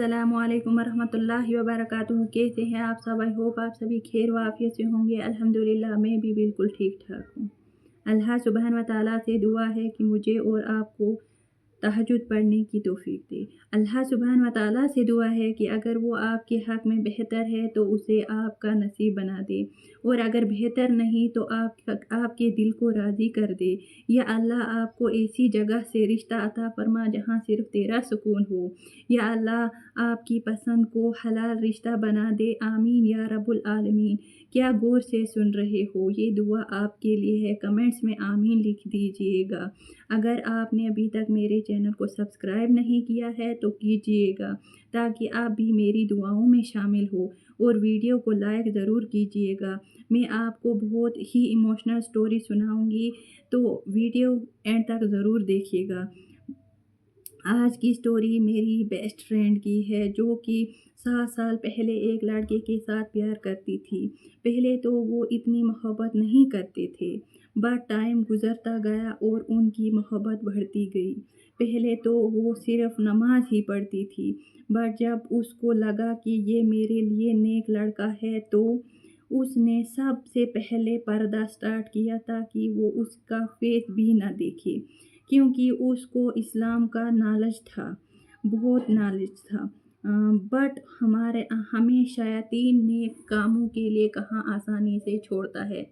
अस्सलामुअलैकुम वरहमतुल्लाहि वबरकातुहू। कैसे हैं आप सब? आई होप आप सभी खैर वाफियत से होंगे। अल्हम्दुलिल्लाह मैं भी बिल्कुल ठीक ठाक हूँ। अल्लाह सुब्हान व तआला से दुआ है कि मुझे और आपको तहज्जुद पढ़ने की तौफीक दे। अल्लाह सुब्हान व तआला से दुआ है कि अगर वो आपके हक़ में बेहतर है तो उसे आपका नसीब बना दे, और अगर बेहतर नहीं तो आपके दिल को राज़ी कर दे। या अल्लाह आपको ऐसी जगह से रिश्ता अता फरमा जहाँ सिर्फ तेरा सुकून हो। या अल्लाह आपकी पसंद को हलाल रिश्ता बना दे। आमीन या रब्बुल आलमीन। क्या गौर से सुन रहे हो? ये दुआ आपके लिए है। कमेंट्स में आमीन लिख दीजिएगा। अगर आपने अभी तक मेरे चैनल को सब्सक्राइब नहीं किया है तो कीजिएगा, ताकि आप भी मेरी दुआओं में शामिल हो, और वीडियो को लाइक ज़रूर कीजिएगा। मैं आपको बहुत ही इमोशनल स्टोरी सुनाऊंगी, तो वीडियो एंड तक ज़रूर देखिएगा। आज की स्टोरी मेरी बेस्ट फ्रेंड की है, जो कि 7 साल पहले एक लड़के के साथ प्यार करती थी। पहले तो वो इतनी मोहब्बत नहीं करते थे, बट टाइम गुजरता गया और उनकी मोहब्बत बढ़ती गई। पहले तो वो सिर्फ नमाज ही पढ़ती थी, बट जब उसको लगा कि ये मेरे लिए नेक लड़का है, तो उसने सबसे पहले पर्दा स्टार्ट किया, ताकि वो उसका फेस भी ना देखे, क्योंकि उसको इस्लाम का नॉलेज था, बहुत नॉलेज था। बट हमें शैतान नेक कामों के लिए कहाँ आसानी से छोड़ता है।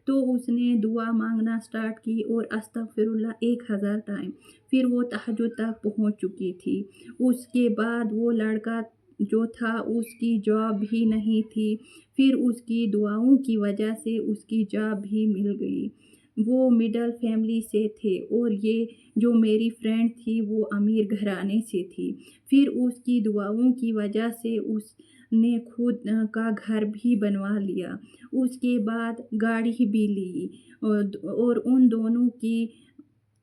तो उसने दुआ मांगना स्टार्ट की, और अस्तगफिरुल्लाह 1000 टाइम। फिर वो तहज्जुद तक पहुंच चुकी थी। उसके बाद वो लड़का जो था, उसकी जॉब भी नहीं थी। फिर उसकी दुआओं की वजह से उसकी जॉब भी मिल गई। वो मिडिल फैमिली से थे, और ये जो मेरी फ्रेंड थी वो अमीर घराने से थी। फिर उसकी दुआओं की वजह से उसने खुद का घर भी बनवा लिया। उसके बाद गाड़ी भी ली, और उन दोनों की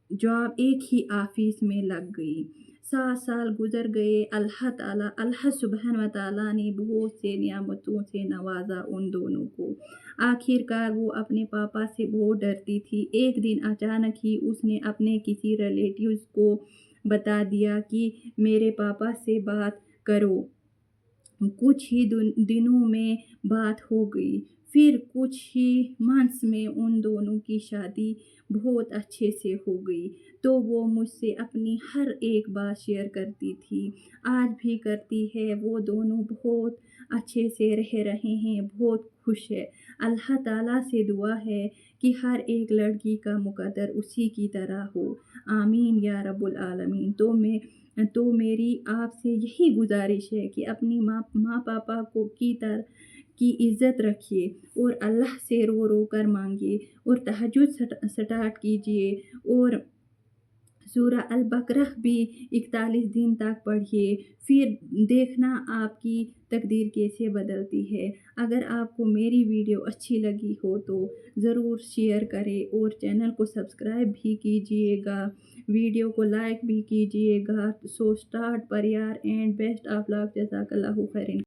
जॉब एक ही ऑफिस में लग गई। 7 साल गुजर गए। अल्लाह सुब्हान व तआला ने बहुत से नियामतों से नवाजा उन दोनों को। आखिरकार वो अपने पापा से बहुत डरती थी। एक दिन अचानक ही उसने अपने किसी रिलेटिव्स को बता दिया कि मेरे पापा से बात करो। कुछ ही दिनों में बात हो गई। फिर कुछ ही मंथ्स में उन दोनों की शादी बहुत अच्छे से हो गई। तो वो मुझसे अपनी हर एक बात शेयर करती थी, आज भी करती है। वो दोनों बहुत अच्छे से रह रहे हैं, बहुत खुश है। अल्लाह ताला से दुआ है कि हर एक लड़की का मुकद्दर उसी की तरह हो। आमीन या रब्बुल आलमीन। तो मेरी आपसे यही गुजारिश है कि अपनी माँ पापा की इज़्ज़त रखिए, और अल्लाह से रो रो कर मांगिए, और तहज्जुद स्टार्ट कीजिए, और सूरा अल बकरह भी 41 दिन तक पढ़िए। फिर देखना आपकी तकदीर कैसे बदलती है। अगर आपको मेरी वीडियो अच्छी लगी हो तो ज़रूर शेयर करें, और चैनल को सब्सक्राइब भी कीजिएगा, वीडियो को लाइक भी कीजिएगा। सो स्टार्ट पर यार एंड बेस्ट ऑफ लक। जज़ाकल्लाहु खैरन।